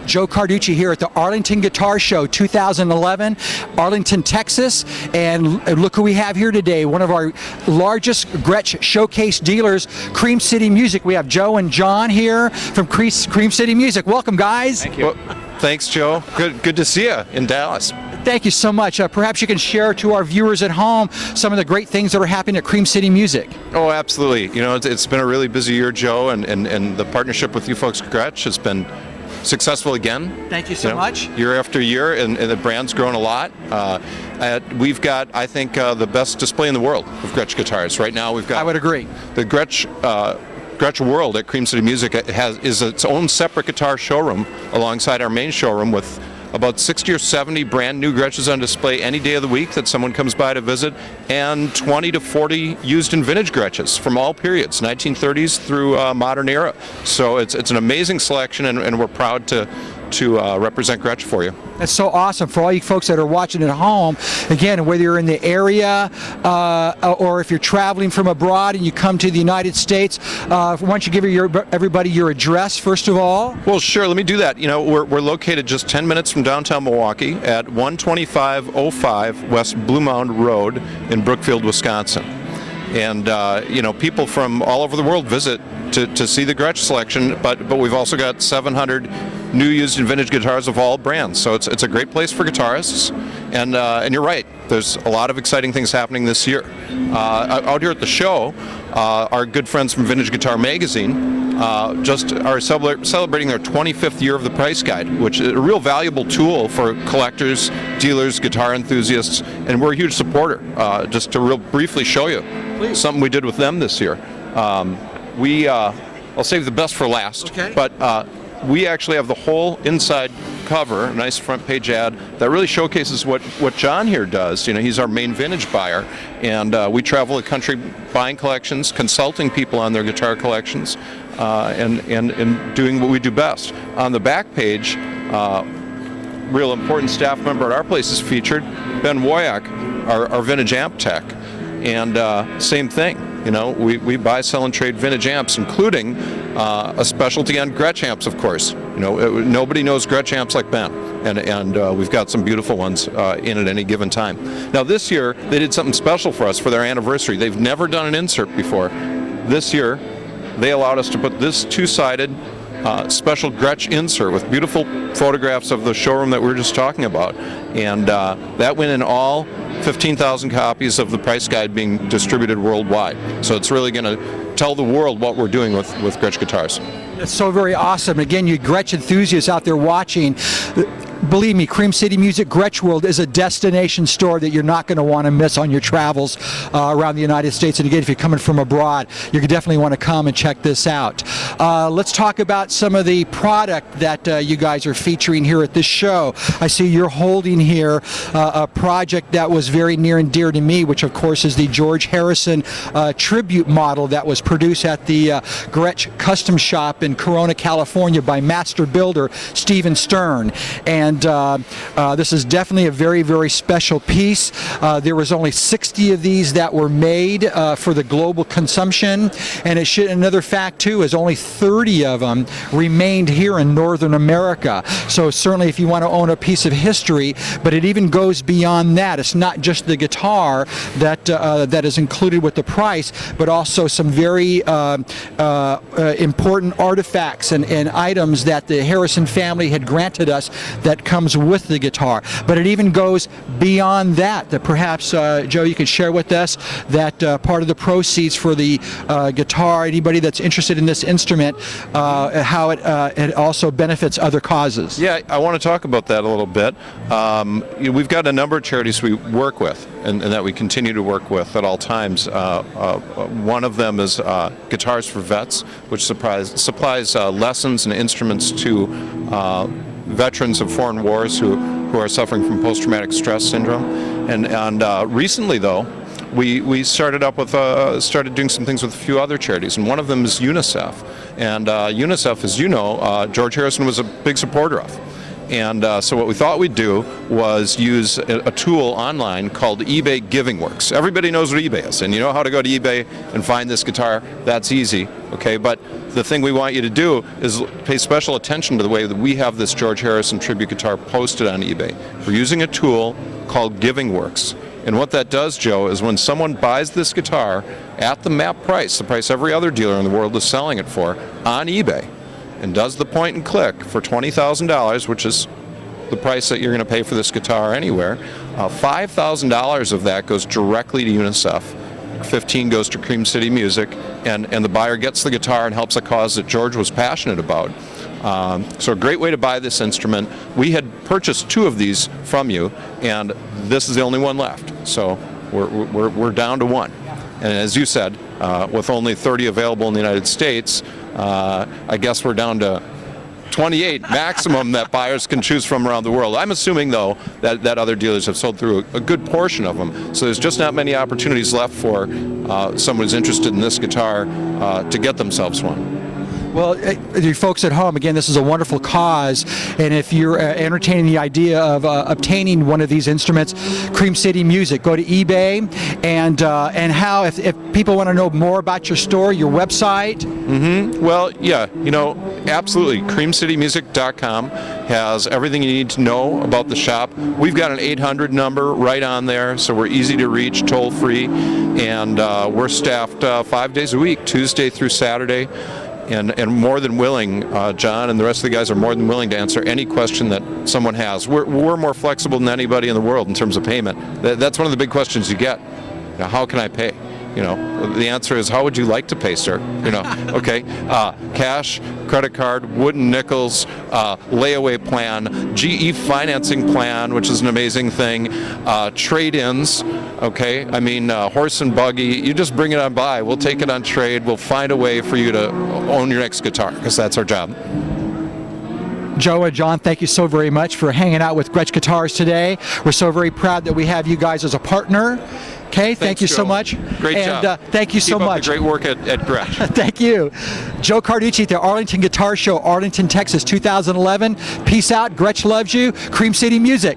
Joe Carducci here at the Arlington Guitar Show 2011, Arlington, Texas. And look who we have here today, one of our largest Gretsch showcase dealers, Cream City Music. We have Joe and John here from Cream City Music. Welcome, guys. Thank you. Well, thanks, Joe. Good to see you in Dallas. Thank you so much. Perhaps you can share to our viewers at home some of the great things that are happening at Cream City Music. Oh, absolutely. You know, it's been a really busy year, Joe, and the partnership with you folks at Gretsch has been successful again. Thank you so much. Year after year, and the brand's grown a lot. We've got, I think, the best display in the world of Gretsch guitars. Right now, we've got... I would agree. The Gretsch World at Cream City Music is its own separate guitar showroom alongside our main showroom with about 60 or 70 brand new Gretsches on display any day of the week that someone comes by to visit, and 20 to 40 used and vintage Gretsches from all periods, 1930s through modern era. So it's an amazing selection, and we're proud to represent Gretsch for you. That's so awesome for all you folks that are watching at home. Again, whether you're in the area or if you're traveling from abroad and you come to the United States, why don't you give everybody your address first of all? Well, sure. Let me do that. You know, we're located just 10 minutes from downtown Milwaukee at 12505 West Blue Mound Road in Brookfield, Wisconsin. And you know, people from all over the world visit to see the Gretsch selection, but we've also got 700 new, used, and vintage guitars of all brands. So it's a great place for guitarists, and you're right. There's a lot of exciting things happening this year. Out here at the show, our good friends from Vintage Guitar Magazine just are celebrating their 25th year of the price guide, which is a real valuable tool for collectors, dealers, guitar enthusiasts, and we're a huge supporter. Just to real briefly show you something we did with them this year. I'll save the best for last, okay. But we actually have the whole inside cover, a nice front page ad that really showcases what John here does. You know, he's our main vintage buyer, and we travel the country buying collections, consulting people on their guitar collections, and doing what we do best. On the back page, real important staff member at our place is featured, Ben Woyak, our vintage amp tech, and same thing. You know, we buy, sell, and trade vintage amps, including a specialty on Gretsch amps, of course. You know, nobody knows Gretsch amps like Ben, and we've got some beautiful ones in at any given time. Now, this year, they did something special for us for their anniversary. They've never done an insert before. This year, they allowed us to put this two-sided special Gretsch insert with beautiful photographs of the showroom that we were just talking about, and that went in all 15,000 copies of the price guide being distributed worldwide. So it's really going to tell the world what we're doing with Gretsch guitars. That's so very awesome. Again, you Gretsch enthusiasts out there watching, believe me, Cream City Music Gretsch World is a destination store that you're not going to want to miss on your travels around the United States. And again, if you're coming from abroad, you definitely want to come and check this out. Let's talk about some of the product that you guys are featuring here at this show. I see you're holding here a project that was very near and dear to me, which of course is the George Harrison tribute model that was produced at the Gretsch Custom Shop in Corona, California by master builder Stephen Stern. And this is definitely a very, very special piece. There was only 60 of these that were made for the global consumption, and another fact too is only 30 of them remained here in Northern America. So certainly if you want to own a piece of history, but it even goes beyond that. It's not just the guitar that is included with the price, but also some very important artifacts and items that the Harrison family had granted us that comes with the guitar. But it even goes beyond that perhaps, Joe, you could share with us that part of the proceeds for the guitar, anybody that's interested in this instrument, how it also benefits other causes. Yeah, I want to talk about that a little bit. We've got a number of charities we work with and that we continue to work with at all times. One of them is Guitars for Vets, which supplies lessons and instruments to veterans of foreign wars who are suffering from post-traumatic stress syndrome. And recently, though, we started doing some things with a few other charities, and one of them is UNICEF. And UNICEF, as you know, George Harrison was a big supporter of. And so what we thought we'd do was use a tool online called eBay GivingWorks. Everybody knows what eBay is, and you know how to go to eBay and find this guitar. That's easy, okay? But the thing we want you to do is pay special attention to the way that we have this George Harrison tribute guitar posted on eBay. We're using a tool called GivingWorks. And what that does, Joe, is when someone buys this guitar at the MAP price, the price every other dealer in the world is selling it for, on eBay, and does the point and click for $20,000, which is the price that you're going to pay for this guitar anywhere, $5,000 of that goes directly to UNICEF. 15 goes to Cream City Music, and the buyer gets the guitar and helps a cause that George was passionate about. So a great way to buy this instrument. We had purchased 2 of these from you, and this is the only one left. So we're down to 1. And as you said, with only 30 available in the United States, I guess we're down to 28 maximum that buyers can choose from around the world. I'm assuming, though, that other dealers have sold through a good portion of them. So there's just not many opportunities left for someone who's interested in this guitar to get themselves one. Well, you folks at home, again, this is a wonderful cause, and if you're entertaining the idea of obtaining one of these instruments, Cream City Music, go to eBay, and how, if people want to know more about your store, your website. Well, yeah, absolutely. CreamCityMusic.com has everything you need to know about the shop. We've got an 800 number right on there, so we're easy to reach, toll free, and we're staffed 5 days a week, Tuesday through Saturday. And more than willing, John and the rest of the guys are more than willing to answer any question that someone has. We're more flexible than anybody in the world in terms of payment. That's one of the big questions you get. How can I pay? The answer is, how would you like to pay, sir? Okay, cash, credit card, wooden nickels, layaway plan, GE financing plan, which is an amazing thing, trade-ins, okay? I mean, horse and buggy, you just bring it on by. We'll take it on trade. We'll find a way for you to own your next guitar, because that's our job. Joe and John, thank you so very much for hanging out with Gretsch Guitars today. We're so very proud that we have you guys as a partner. Okay, thank you so much. Great job. Thank you so much. Keep up the great work at Gretsch. Thank you. Joe Carducci at the Arlington Guitar Show, Arlington, Texas, 2011. Peace out. Gretsch loves you. Cream City Music.